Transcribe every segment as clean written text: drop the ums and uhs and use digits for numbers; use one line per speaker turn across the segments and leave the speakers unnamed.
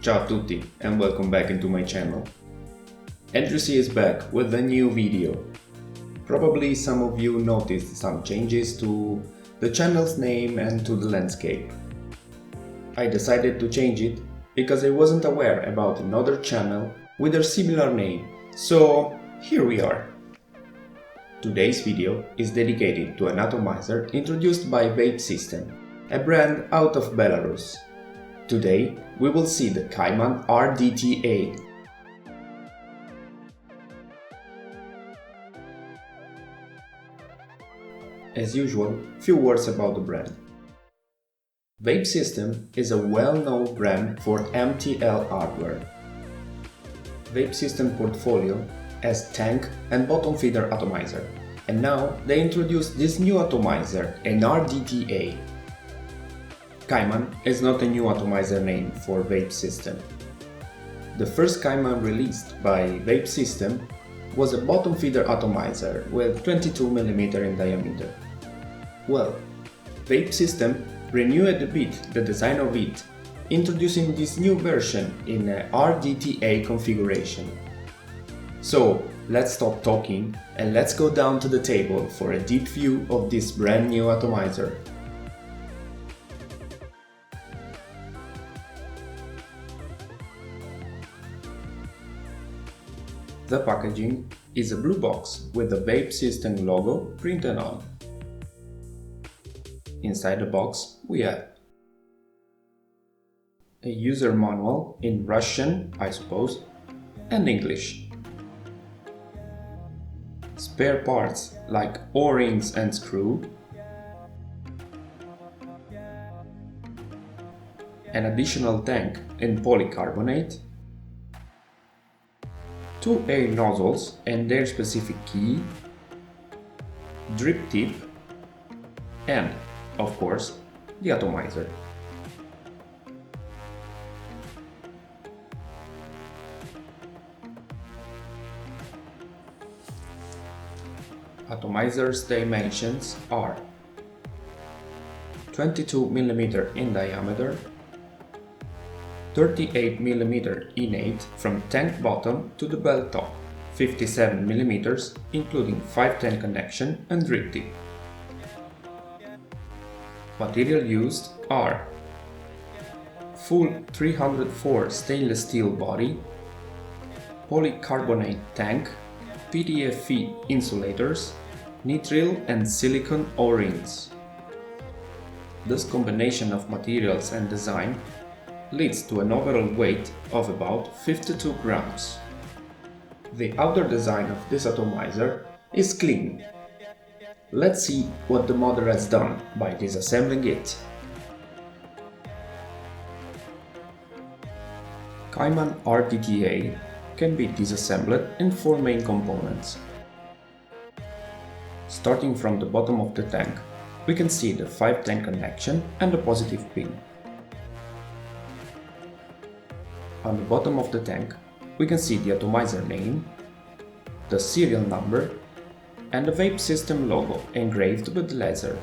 Ciao a tutti and welcome back into my channel. AndrewC is back with a new video. Probably some of you noticed some changes to the channel's name and to the landscape. I decided to change it because I wasn't aware about another channel with a similar name, so here we are. Today's video is dedicated to an atomizer introduced by Vape System, a brand out of Belarus. Today we will see the Caiman RDTA. As usual, few words about the brand. Vape System is a well-known brand for MTL hardware. Vape System portfolio has tank and bottom feeder atomizer, and now they introduced this new atomizer, an RDTA. Caiman is not a new atomizer name for Vape System. The first Caiman released by Vape System was a bottom feeder atomizer with 22mm in diameter. Well, Vape System renewed a bit the design of it, introducing this new version in a RDTA configuration. So let's stop talking and let's go down to the table for a deep view of this brand new atomizer. The packaging is a blue box with the Vape System logo printed on. Inside the box we have a user manual in Russian, I suppose, and English. Spare parts like O-rings and screw, an additional tank in polycarbonate, two air nozzles and their specific key, drip tip, and, of course, the atomizer. Atomizer's dimensions are 22mm in diameter, 38mm innate from tank bottom to the belt top, 57mm including 510 connection and drip tip. Material used are full 304 stainless steel body, polycarbonate tank, PTFE insulators, nitrile and silicone O-rings. This combination of materials and design leads to an overall weight of about 52 grams. The outer design of this atomizer is clean. Let's see what the modder has done by disassembling it. Caiman RDTA can be disassembled in four main components. Starting from the bottom of the tank, we can see the 510 connection and the positive pin. On the bottom of the tank, we can see the atomizer name, the serial number, and the Vape System logo engraved with laser.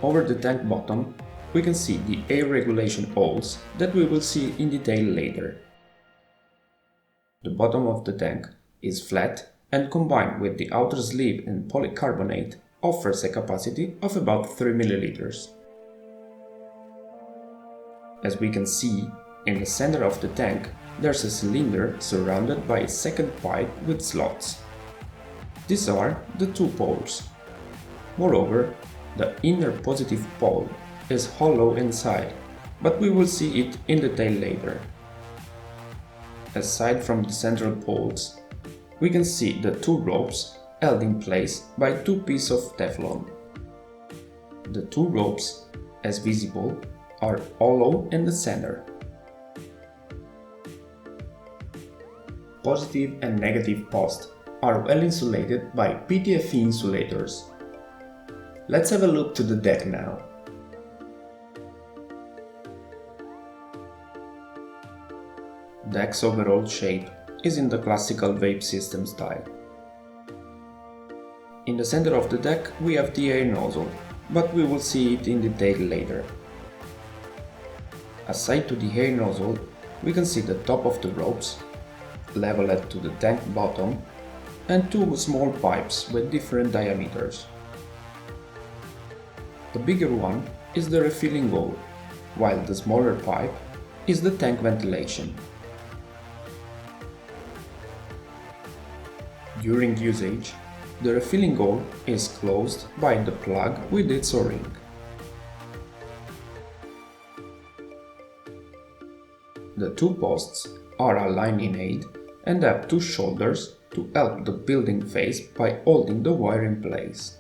Over the tank bottom, we can see the air regulation holes that we will see in detail later. The bottom of the tank is flat and combined with the outer sleeve in polycarbonate offers a capacity of about 3 ml. As we can see, in the center of the tank there's a cylinder surrounded by a second pipe with slots. These are the two poles. Moreover, the inner positive pole is hollow inside, but we will see it in detail later. Aside from the central poles, we can see the two ropes held in place by two pieces of Teflon. The two ropes, as visible, are hollow in the center. Positive and negative posts are well insulated by PTFE insulators. Let's have a look to the deck now. Deck's overall shape is in the classical Vape System style. In the center of the deck we have the air nozzle, but we will see it in detail later. Aside to the air nozzle, we can see the top of the ropes, leveled to the tank bottom, and two small pipes with different diameters. The bigger one is the refilling hole, while the smaller pipe is the tank ventilation. During usage, the refilling hole is closed by the plug with its O-ring. The two posts are aligned in aid and have two shoulders to help the building face by holding the wire in place.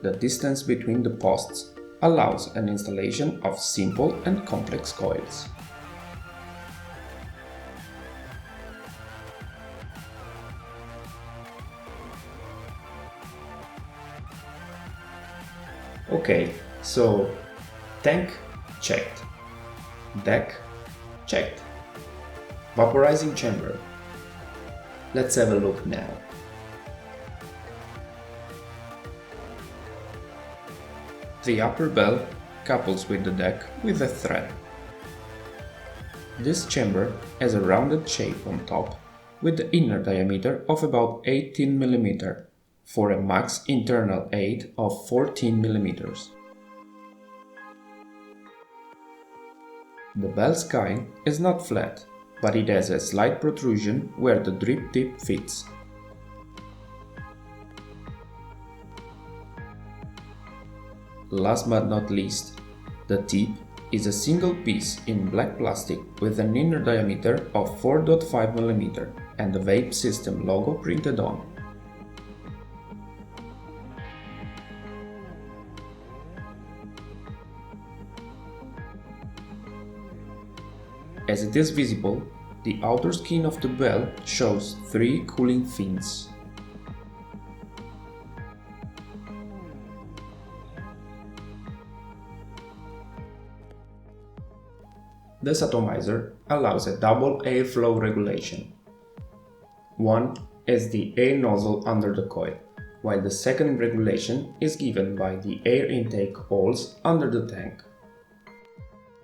The distance between the posts allows an installation of simple and complex coils. Okay, so tank checked, deck checked, vaporizing chamber. Let's have a look now. The upper bell couples with the deck with a thread. This chamber has a rounded shape on top with the inner diameter of about 18 mm for a max internal height of 14 mm. The bell sky is not flat, but it has a slight protrusion where the drip tip fits. Last but not least, the tip is a single piece in black plastic with an inner diameter of 4.5 mm and the Vape System logo printed on. As it is visible, the outer skin of the bell shows 3 cooling fins. This atomizer allows a double airflow regulation. One is the air nozzle under the coil, while the second regulation is given by the air intake holes under the tank.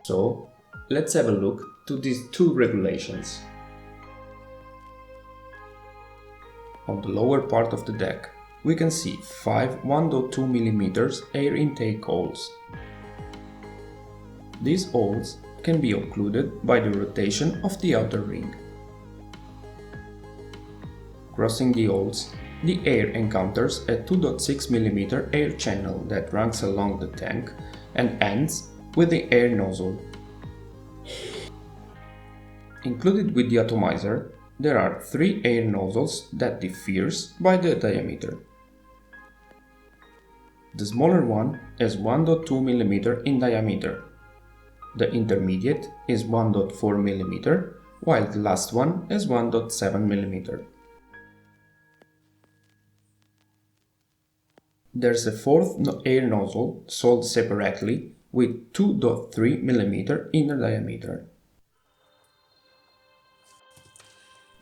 So, let's have a look to these two regulations. On the lower part of the deck, we can see 5 1.2 mm air intake holes. These holes can be occluded by the rotation of the outer ring. Crossing the holes, the air encounters a 2.6 mm air channel that runs along the tank and ends with the air nozzle. Included with the atomizer, there are 3 air nozzles that differs by the diameter. The smaller one is 1.2 mm in diameter. The intermediate is 1.4 mm, while the last one is 1.7 mm. There's a fourth air nozzle sold separately with 2.3 mm inner diameter.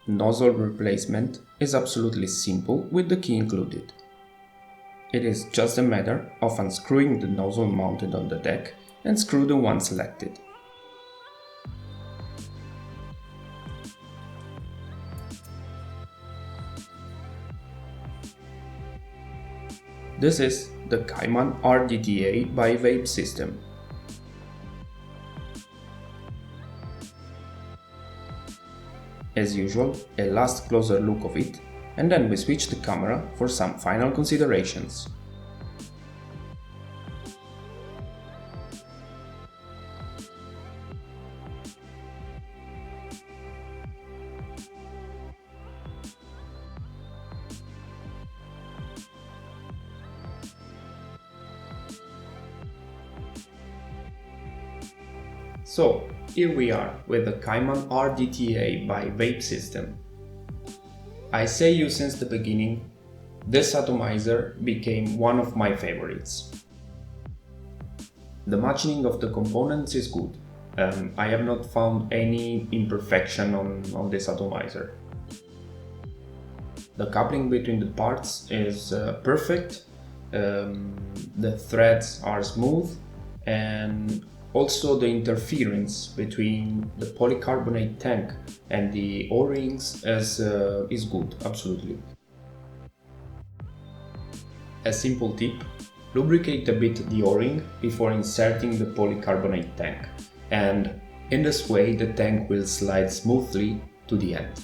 Nozzle replacement is absolutely simple with the key included. It is just a matter of unscrewing the nozzle mounted on the deck and screw the one selected. This is the Caiman RDTA by Vape System. As usual, a last closer look of it, and then we switch the camera for some final considerations. So, here we are with the Caiman RDTA by Vape System. I say you since the beginning, this atomizer became one of my favorites. The matching of the components is good. I have not found any imperfection on this atomizer. The coupling between the parts is perfect, the threads are smooth, and also the interference between the polycarbonate tank and the O-rings is good, absolutely. A simple tip: lubricate a bit the O-ring before inserting the polycarbonate tank, and in this way the tank will slide smoothly to the end.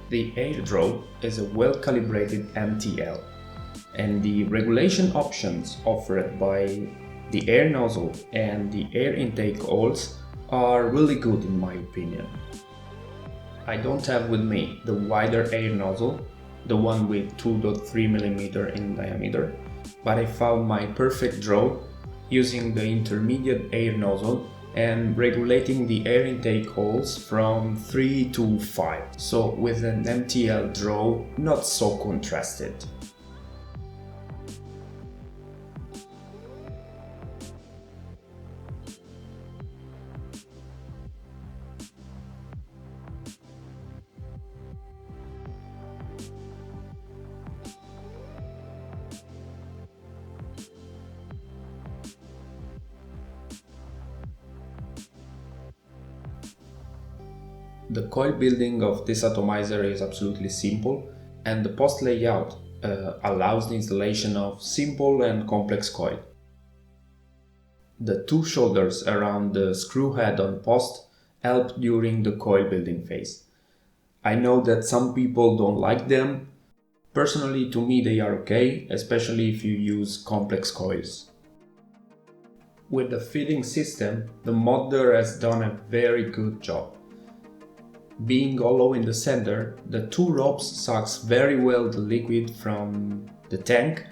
The air draw is a well-calibrated MTL, and the regulation options offered by the air nozzle and the air intake holes are really good in my opinion. I don't have with me the wider air nozzle, the one with 2.3 mm in diameter, but I found my perfect draw using the intermediate air nozzle and regulating the air intake holes from 3 to 5, so with an MTL draw not so contrasted. The coil building of this atomizer is absolutely simple, and the post layout allows the installation of simple and complex coil. The two shoulders around the screw head on post help during the coil building phase. I know that some people don't like them. Personally, to me they are okay, especially if you use complex coils. With the feeding system, the modder has done a very good job. Being hollow in the center, the two ropes sucks very well the liquid from the tank,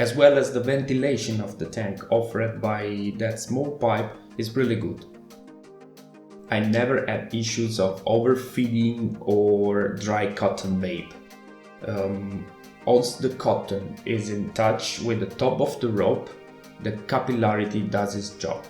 as well as the ventilation of the tank offered by that small pipe is really good. I never had issues of overfeeding or dry cotton vape. Once the cotton is in touch with the top of the rope, the capillarity does its job.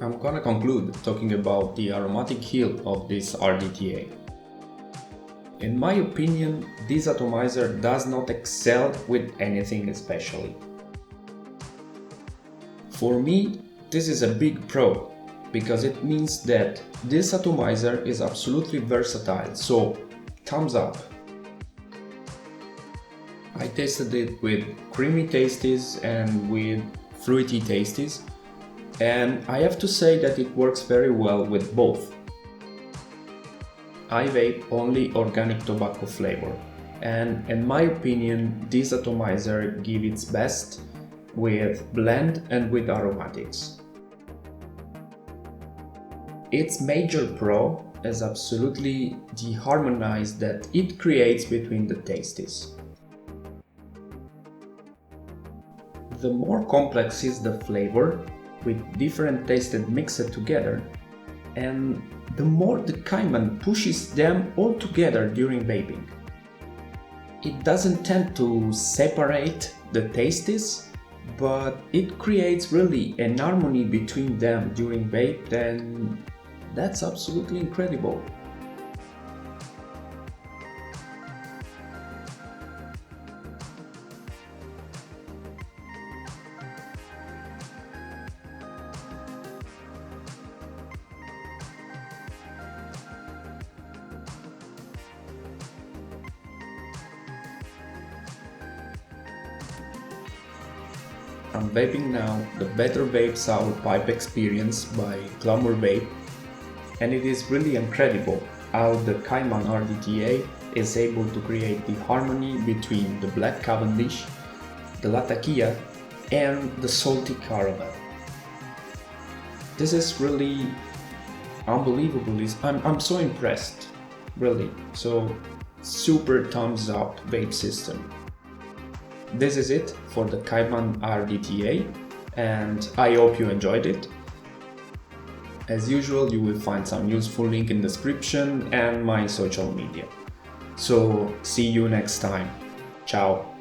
I'm gonna conclude talking about the aromatic heel of this RDTA. In my opinion, this atomizer does not excel with anything especially. For me, this is a big pro, because it means that this atomizer is absolutely versatile, so thumbs up. I tested it with creamy tasties and with fruity tasties, and I have to say that it works very well with both. I vape only organic tobacco flavor, and in my opinion this atomizer gives its best with blend and with aromatics. Its major pro is absolutely the harmonize that it creates between the tastes. The more complex is the flavor, with different tastes mixed together, and the more the Caiman pushes them all together during vaping. It doesn't tend to separate the tastes, but it creates really an harmony between them during vape, and that's absolutely incredible. I'm vaping now the Better Vape Sour Pipe Experience by Glamour Vape, and it is really incredible how the Caiman RDTA is able to create the harmony between the black Cavendish, the Latakia, and the salty caramel. This is really unbelievable. I'm so impressed, really. So super thumbs up Vape System. This is it for the Caiman RDTA, and I hope you enjoyed it. As usual, you will find some useful link in the description and my social media. So see you next time. Ciao.